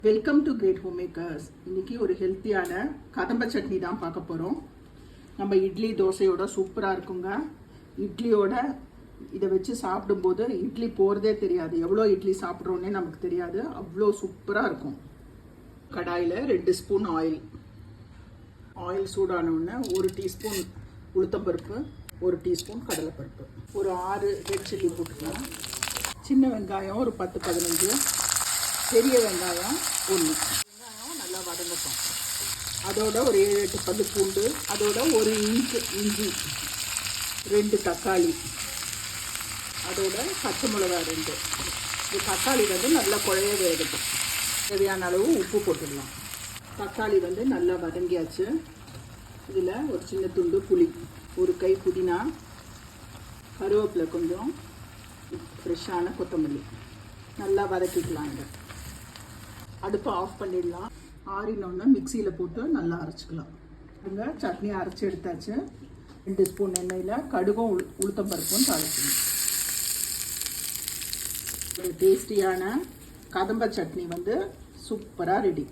Welcome to great home makers. இன்னைக்கு ஒரு ஹெல்த்தியான கதம்ப சட்னி தான் பார்க்க போகிறோம். நம்ம இட்லி தோசையோட சூப்பராக இருக்குங்க. இட்லியோட இதை வச்சு சாப்பிடும்போது இட்லி போகிறதே தெரியாது, எவ்வளோ இட்லி சாப்பிட்றோன்னே நமக்கு தெரியாது, அவ்வளோ சூப்பராக இருக்கும். கடாயில் 2 ஸ்பூன் ஆயில் சூடானோடனே 1 டீஸ்பூன் உளுத்தம்பருப்பு, 1 டீஸ்பூன் கடலைப்பருப்பு, ஒரு 6 ரெட் சில்லி போட்டுக்கலாம். சின்ன வெங்காயம் ஒரு 10-15, பெரிய வெங்காயம் 1. வெங்காயம் நல்லா வதங்கட்டும். அதோட ஒரு 7-8 பல்லு பூண்டு, அதோட 1 இன்ச் இஞ்சி, 2 தக்காளி, அதோட பச்சை மிளகா 2. இந்த தக்காளி நல்லா குழைய வேகட்டும். தேவையான அளவு உப்பு போட்டுடலாம். தக்காளி நல்லா வதங்கியாச்சு. இதில் ஒரு சின்ன துண்டு புளி, ஒரு கை புதினா, கருவேப்பிலை கொஞ்சம், ஃப்ரெஷ்ஷான கொத்தமல்லி நல்லா வதக்கிக்கலாம். இதை அடுப்பை ஆஃப் பண்ணிடலாம். ஆறினோன்னு மிக்சியில் போட்டு நல்லா அரைச்சிக்கலாம். இங்கே சட்னி அரைச்சி எடுத்தாச்சு. 2 ஸ்பூன் எண்ணெயில் கடுகும் உளுத்தம்பருப்பும் தாளிக்கணும். ஒரு டேஸ்டியான கதம்ப சட்னி சூப்பராக ரெடி.